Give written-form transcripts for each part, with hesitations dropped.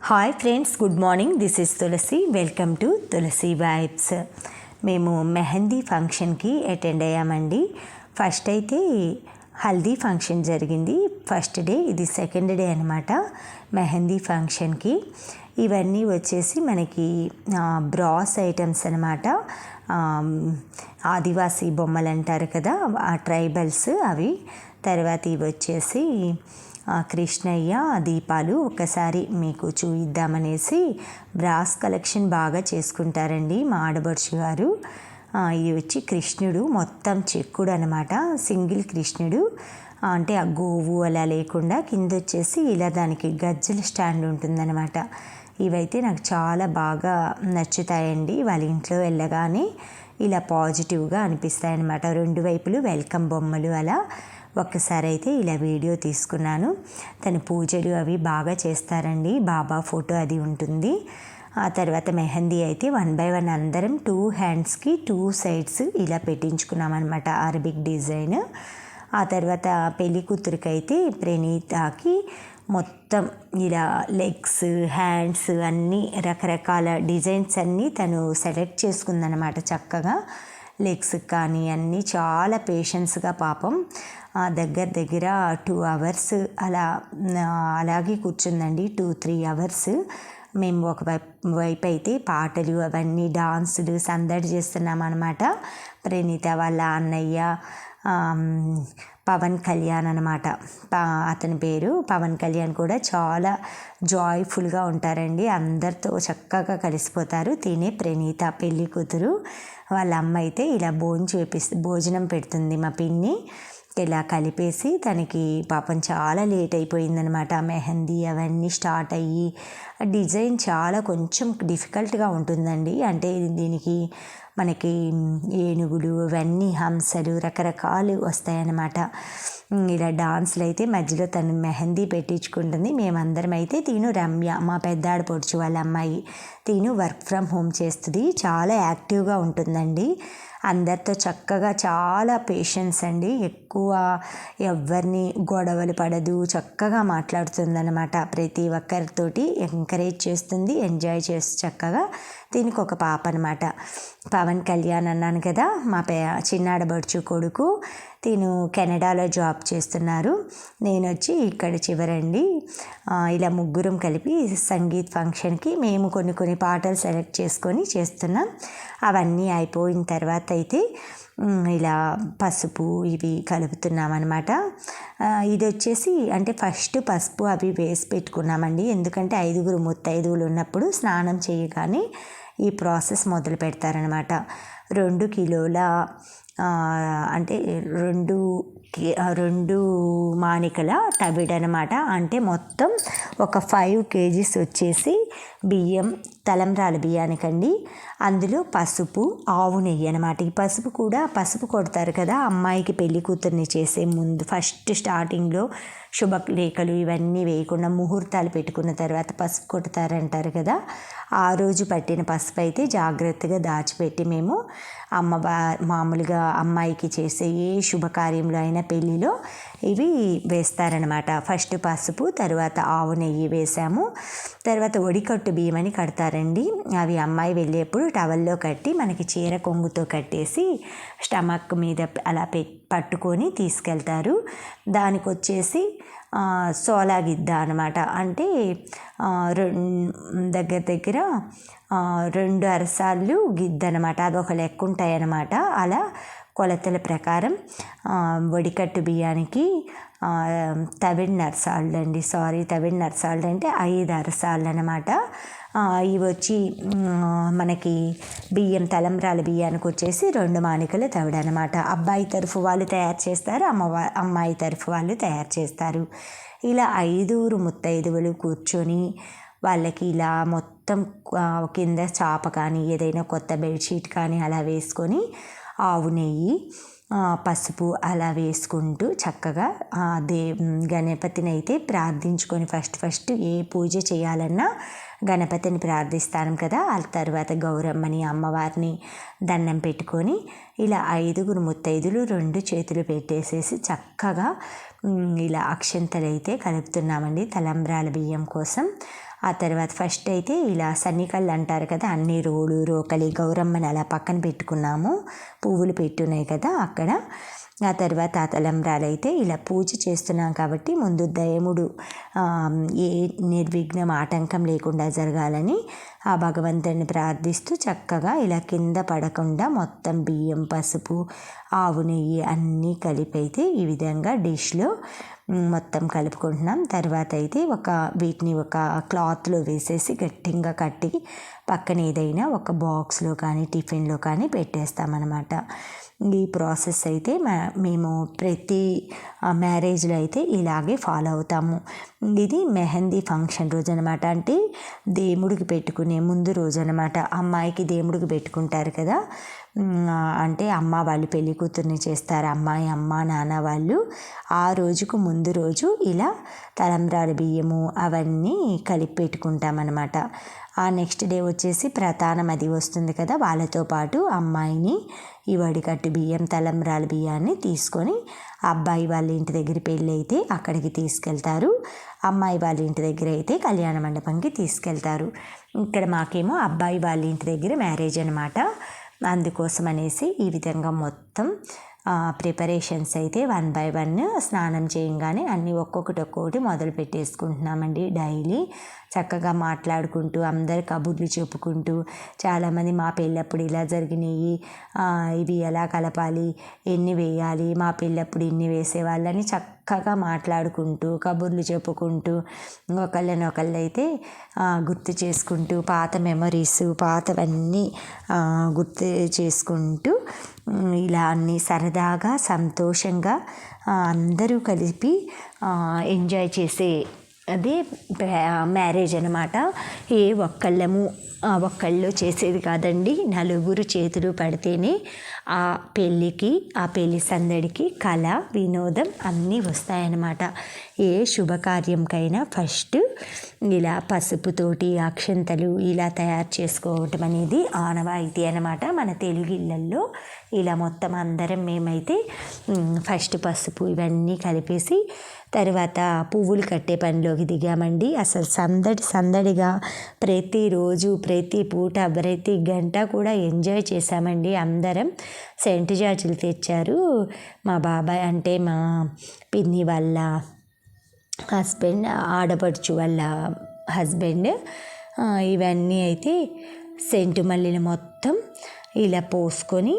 Hi friends, good morning. This is Tulasi. Welcome to Tulasi vibes. మేము మెహందీ ఫంక్షన్కి attend అయ్యామండి. First అయితే హల్దీ ఫంక్షన్ జరిగింది. ఫస్ట్ డే, ఇది సెకండ్ డే అనమాట మెహందీ ఫంక్షన్కి. ఇవన్నీ వచ్చేసి మనకి బ్రాస్ ఐటమ్స్ అనమాట. ఆదివాసీ బొమ్మలు అంటారు కదా, ఆ ట్రైబల్స్ అవి. తర్వాత ఇవి వచ్చేసి కృష్ణయ్య దీపాలు ఒకసారి మీకు చూయిద్దామనేసి బ్రాస్ కలెక్షన్ బాగా చేసుకుంటారండి మా ఆడబడుచు గారు. ఇది వచ్చి కృష్ణుడు మొత్తం చెక్కుడు అనమాట, సింగిల్ కృష్ణుడు. అంటే ఆ గోవు అలా లేకుండా కింద వచ్చేసి ఇలా దానికి గజ్జల స్టాండ్ ఉంటుందన్నమాట. ఇవైతే నాకు చాలా బాగా నచ్చుతాయండి. వాళ్ళ ఇంట్లో వెళ్ళగానే ఇలా పాజిటివ్గా అనిపిస్తాయి అన్నమాట. రెండు వైపులు వెల్కమ్ బొమ్మలు. అలా ఒక్కసారి అయితే ఇలా వీడియో తీసుకున్నాను. తను పూజలు అవి బాగా చేస్తారండి. బాబా ఫోటో అది ఉంటుంది. ఆ తర్వాత మెహందీ అయితే 1 by 1 అందరం 2 హ్యాండ్స్కి 2 సైడ్స్ ఇలా పెట్టించుకున్నాం అనమాట, అరబిక్ డిజైన్. ఆ తర్వాత పెళ్లి కూతురికి అయితే ప్రణీతకి మొత్తం ఇలా లెగ్స్, హ్యాండ్స్ అన్నీ రకరకాల డిజైన్స్ అన్నీ తను సెలెక్ట్ చేసుకుందనమాట చక్కగా. లెగ్స్ కానీ అన్నీ చాలా పేషెన్స్గా పాపం దగ్గర 2 hours అలాగే కూర్చుందండి. 2-3 hours. మేము ఒక వైపు అయితే పాటలు అవన్నీ డాన్సులు సందడి చేస్తున్నాం అనమాట. ప్రణీత వాళ్ళ అన్నయ్య పవన్ కళ్యాణ్ అనమాట, అతని పేరు పవన్ కళ్యాణ్. కూడా చాలా జాయ్ఫుల్గా ఉంటారండి, అందరితో చక్కగా కలిసిపోతారు. తినే ప్రణీత పెళ్ళి కూతురు. వాళ్ళ అమ్మ అయితే ఇలా భోజనం పెడుతుంది మా పిన్ని. ఇలా కలిపేసి తనకి పాపం చాలా లేట్ అయిపోయిందనమాట. మెహందీ అవన్నీ స్టార్ట్ అయ్యి డిజైన్ చాలా కొంచెం డిఫికల్ట్గా ఉంటుందండి. అంటే దీనికి మనకి ఏనుగులు అవన్నీ హంసలు రకరకాలు వస్తాయన్నమాట. ఇలా డాన్స్లు అయితే మధ్యలో తను మెహందీ పెట్టించుకుంటుంది. మేమందరం అయితే తిను రమ్య మా పెద్దాడు పొడుచు వాళ్ళ అమ్మాయి, తిను వర్క్ ఫ్రమ్ హోమ్ చేస్తుంది. చాలా యాక్టివ్గా ఉంటుందండి. అందరితో చక్కగా చాలా పేషెన్స్ అండి. ఎక్కువ ఎవరిని గొడవలు పడదు, చక్కగా మాట్లాడుతుందన్నమాట. ప్రతి ఒక్కరితోటి ఎంకరేజ్ చేస్తుంది, ఎంజాయ్ చేస్తూ చక్కగా. దీనికి ఒక పాప అనమాట, పవన్ కళ్యాణ్ అన్నాను కదా, మా చిన్నాడబడుచు కొడుకు. తిను కెనడాలో జాబ్ చేస్తున్నారు, నేను వచ్చి ఇక్కడ చివరండి. ఇలా ముగ్గురం కలిపి సంగీత్ ఫంక్షన్కి మేము కొన్ని పాటలు సెలెక్ట్ చేసుకొని చేస్తున్నాం. అవన్నీ అయిపోయిన తర్వాత అయితే ఇలా పసుపు ఇవి కలుపుతున్నాం అనమాట. ఇది వచ్చేసి అంటే ఫస్ట్ పసుపు అవి వేసి పెట్టుకున్నామండి. ఎందుకంటే 5 ముత్తైదువులు ఉన్నప్పుడు స్నానం చేయగానే ఈ ప్రాసెస్ మొదలు పెడతారనమాట. 2 కిలోల అంటే 2 మానికల తవిడనమాట. అంటే మొత్తం ఒక 5 kgs వచ్చేసి బియ్యం, తలంబ్రాల బియ్యానికండి. అందులో పసుపు, ఆవు నెయ్యి అనమాట. ఈ పసుపు కూడా పసుపు కొడతారు కదా అమ్మాయికి పెళ్లి కూతుర్ని చేసే ముందు, ఫస్ట్ స్టార్టింగ్లో శుభలేఖలు ఇవన్నీ వేయకుండా ముహూర్తాలు పెట్టుకున్న తర్వాత పసుపు కొడతారంటారు కదా. ఆ రోజు పట్టిన పసుపు అయితే జాగ్రత్తగా దాచిపెట్టి మేము మామూలుగా అమ్మాయికి చేసే ఏ శుభకార్యంలో అయినా పెళ్ళిలో ఇవి వేస్తారనమాట. ఫస్ట్ పసుపు, తర్వాత ఆవు నెయ్యి వేసాము. తర్వాత ఒడికట్టు బియ్యం అని కడతారండి. అవి అమ్మాయి వెళ్ళేప్పుడు టవల్లో కట్టి మనకి చీర కొంగుతో కట్టేసి స్టమక్ మీద అలా పట్టుకొని తీసుకెళ్తారు. దానికి వచ్చేసి సోలాగిద్ద అనమాట. అంటే దగ్గర 2 అరసాళ్ళు గిద్ద అనమాట. అదొక లెక్క ఉంటాయి అన్నమాట. అలా కొలతల ప్రకారం వడికట్టు బియ్యానికి తవిడి నరసాళ్ళు అండి, తవిడి నరసాళ్ళు అంటే 5 అరసాళ్ళు అనమాట. ఇవి వచ్చి మనకి బియ్యం, తలంబ్రాల బియ్యానికి వచ్చేసి 2 మానికలు తవిడ అనమాట. అబ్బాయి తరఫు వాళ్ళు తయారు చేస్తారు, అమ్మాయి తరఫు వాళ్ళు తయారు చేస్తారు. ఇలా 5 ముత్తైదువులు కూర్చొని వాళ్ళకి ఇలా మొత్తం కింద చాప కానీ ఏదైనా కొత్త బెడ్షీట్ కానీ అలా వేసుకొని ఆవు నెయ్యి, పసుపు అలా వేసుకుంటూ చక్కగా గణపతిని అయితే ప్రార్థించుకొని ఫస్ట్ ఏ పూజ చేయాలన్నా గణపతిని ప్రార్థిస్తాం కదా. ఆ తర్వాత గౌరమ్మని అమ్మవారిని దండం పెట్టుకొని ఇలా 5 ముత్తైదులు 2 చేతులు పెట్టేసేసి చక్కగా ఇలా అక్షంతలు అయితే కలుపుతున్నామండి తలంబ్రాల బియ్యం కోసం. ఆ తర్వాత ఫస్ట్ అయితే ఇలా సన్నికళ్ళు అంటారు కదా, అన్ని రోలు రోకలి గౌరమ్మని అలా పక్కన పెట్టుకున్నాము, పువ్వులు పెట్టున్నాయి కదా అక్కడ. ఆ తర్వాత ఆ తలంబ్రాలు అయితే ఇలా పూజ చేస్తున్నాం కాబట్టి ముందు దేవుడు ఏ నిర్విఘ్నం ఆటంకం లేకుండా జరగాలని ఆ భగవంతుడిని ప్రార్థిస్తూ చక్కగా ఇలా కింద పడకుండా మొత్తం బియ్యం, పసుపు, ఆవు నెయ్యి అన్నీ కలిపి అయితే ఈ విధంగా డిష్లో మొత్తం కలుపుకుంటున్నాం. తర్వాత అయితే వీటిని ఒక క్లాత్లో వేసేసి గట్టిగా కట్టి పక్కన ఏదైనా ఒక బాక్స్లో కానీ టిఫిన్లో కానీ పెట్టేస్తామన్నమాట. ఈ ప్రాసెస్ అయితే మేము ప్రతి మ్యారేజ్లో అయితే ఇలాగే ఫాలో అవుతాము. ఇది మెహందీ ఫంక్షన్ రోజు అనమాట, అంటే దేవుడికి పెట్టుకునే ముందు రోజు అనమాట. అమ్మాయికి దేవుడికి పెట్టుకుంటారు కదా, అంటే అమ్మ వాళ్ళు పెళ్లి కూతుర్ని చేస్తారు, అమ్మాయి అమ్మ నాన్న వాళ్ళు. ఆ రోజుకు ముందు రోజు ఇలా తలంబ్రాల బియ్యము అవన్నీ కలిపి పెట్టుకుంటామన్నమాట. ఆ నెక్స్ట్ డే వచ్చేసి ప్రధానం అది వస్తుంది కదా, వాళ్ళతో పాటు అమ్మాయిని ఈ వడికట్టు బియ్యం తలంబ్రాల బియ్యాన్ని తీసుకొని అబ్బాయి వాళ్ళ ఇంటి దగ్గర పెళ్ళి అయితే అక్కడికి తీసుకెళ్తారు, అమ్మాయి వాళ్ళ ఇంటి దగ్గర అయితే కళ్యాణ మండపంకి తీసుకెళ్తారు. ఇక్కడ మాకేమో అబ్బాయి వాళ్ళ ఇంటి దగ్గర మ్యారేజ్ అనమాట. అందుకోసం అనేసి ఈ విధంగా మొత్తం ప్రిపరేషన్స్ అయితే 1 by 1 స్నానం చేయగానే అన్నీ ఒక్కొక్కటి మొదలు పెట్టేసుకుంటున్నామండి. డైలీ చక్కగా మాట్లాడుకుంటూ అందరు కబుర్లు చెప్పుకుంటూ, చాలామంది మా పెళ్ళప్పుడు ఇలా జరిగినాయి, ఇవి ఎలా కలపాలి, ఎన్ని వేయాలి, మా పెళ్ళప్పుడు ఇన్ని వేసేవాళ్ళని చక్కగా మాట్లాడుకుంటూ కబుర్లు చెప్పుకుంటూ ఒకళ్ళని అయితే గుర్తు చేసుకుంటూ పాత మెమరీస్ పాతవన్నీ గుర్తు చేసుకుంటూ ఇలా అన్నీ సరదాగా సంతోషంగా అందరూ కలిపి ఎంజాయ్ చేసే అదే మ్యారేజ్ అనమాట. ఒక్కళ్ళు చేసేది కాదండి, నలుగురు చేతులు పడితేనే ఆ పెళ్ళికి ఆ పెళ్ళి సందడికి కళ వినోదం అన్నీ వస్తాయన్నమాట. ఏ శుభకార్యంకైనా ఫస్ట్ ఇలా పసుపుతోటి అక్షంతలు ఇలా తయారు చేసుకోవటం అనేది ఆనవాయితీ అనమాట మన తెలుగు ఇళ్ళల్లో. ఇలా మొత్తం అందరం మేమైతే ఫస్ట్ పసుపు ఇవన్నీ కలిపేసి తర్వాత పువ్వులు కట్టే పనిలోకి దిగామండి. అసలు సందడిగా ప్రతిరోజు ప్రతి పూట ప్రతి గంట కూడా ఎంజాయ్ చేశామండి. అందరం సెంటు జాజులు తెచ్చారు. మా బాబాయ్ అంటే మా పిన్ని వాళ్ళ హస్బెండ్, ఆడపడుచు వాళ్ళ హస్బెండ్, ఇవన్నీ అయితే సెంటు మల్లెలు మొత్తం ఇలా పోసుకొని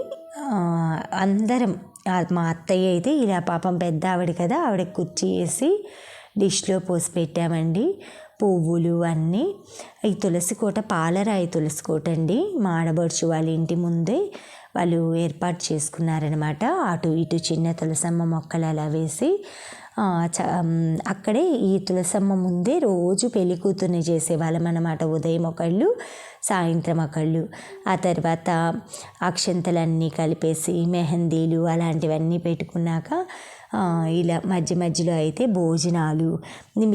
అందరం, మా అత్తయ్య అయితే ఇలా పాపం పెద్ద ఆవిడ కదా, ఆవిడకి కుర్చీ వేసి డిష్లో పోసి పెట్టామండి. పువ్వులు అన్నీ. ఈ తులసి కోట పాలరాయి తులసి కోట అండి, మా ఆడబడుచు వాళ్ళ ఇంటి ముందే వాళ్ళు ఏర్పాటు చేసుకున్నారనమాట. అటు ఇటు చిన్న తులసమ్మ మొక్కలు అలా వేసి అక్కడే ఈ తులసమ్మ ముందే రోజు పెళ్లి కూతుర్ని చేసేవాళ్ళం అనమాట. ఉదయం ఒకళ్ళు సాయంత్రం ఒకళ్ళు. ఆ తర్వాత అక్షంతలన్నీ కలిపేసి మెహందీలు అలాంటివన్నీ పెట్టుకున్నాక ఇలా మధ్యలో అయితే భోజనాలు.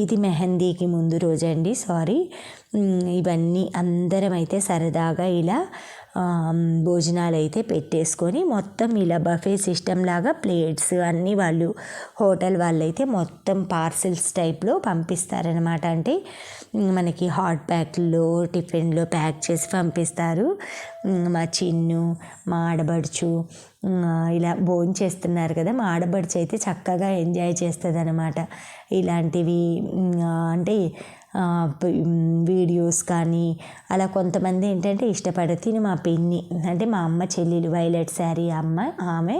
ఇది మెహందీకి ముందు రోజండి, ఇవన్నీ అందరం అయితే సరదాగా ఇలా భోజనాలు అయితే పెట్టేసుకొని మొత్తం ఇలా బఫే సిస్టమ్ లాగా ప్లేట్స్ అన్నీ వాళ్ళు హోటల్ వాళ్ళైతే మొత్తం పార్సిల్స్ టైప్లో పంపిస్తారనమాట. అంటే మనకి హాట్ ప్యాక్లో టిఫిన్లో ప్యాక్ చేసి పంపిస్తారు. మా చిన్ను మా ఆడబడుచు ఇలా భోంచేస్తున్నారు కదా, మా ఆడబడుచు అయితే చక్కగా ఎంజాయ్ చేస్తుంది అనమాట. ఇలాంటివి అంటే వీడియోస్ కానీ అలా కొంతమంది ఏంటంటే ఇష్టపడతారు. మా పిన్ని అంటే మా అమ్మ చెల్లెలు వైలెట్ శారీ ఆమె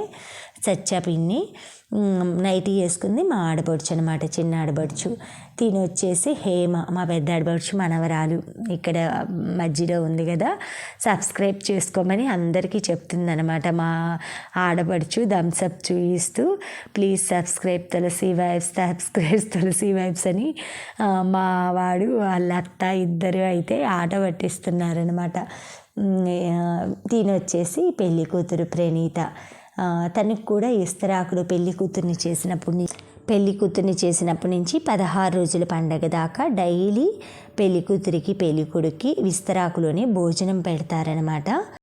సచ్చా పిన్ని నైటీ వేసుకుంది, మా ఆడపడుచు అనమాట, చిన్న ఆడపడుచు. తిని వచ్చేసి హేమ మా పెద్ద ఆడపడుచు మనవరాలు ఇక్కడ మధ్యలో ఉంది కదా, సబ్స్క్రైబ్ చేసుకోమని అందరికీ చెప్తుందనమాట. మా ఆడపడుచు థమ్స్అప్ చూపిస్తూ ప్లీజ్ సబ్స్క్రైబ్ తులసి వైబ్స్ అని మా వాడు వాళ్ళ అత్త ఇద్దరు అయితే ఆట పట్టిస్తున్నారనమాట. తిని వచ్చేసి పెళ్ళి కూతురు ప్రణీత, తనకు కూడా ఇస్తరాకులు పెళ్లి కూతుర్ని చేసినప్పటి నుంచి 16 రోజుల పండగ దాకా డైలీ పెళ్లి కూతురికి పెళ్లి కొడుక్కి విస్తరాకులోనే భోజనం పెడతారనమాట.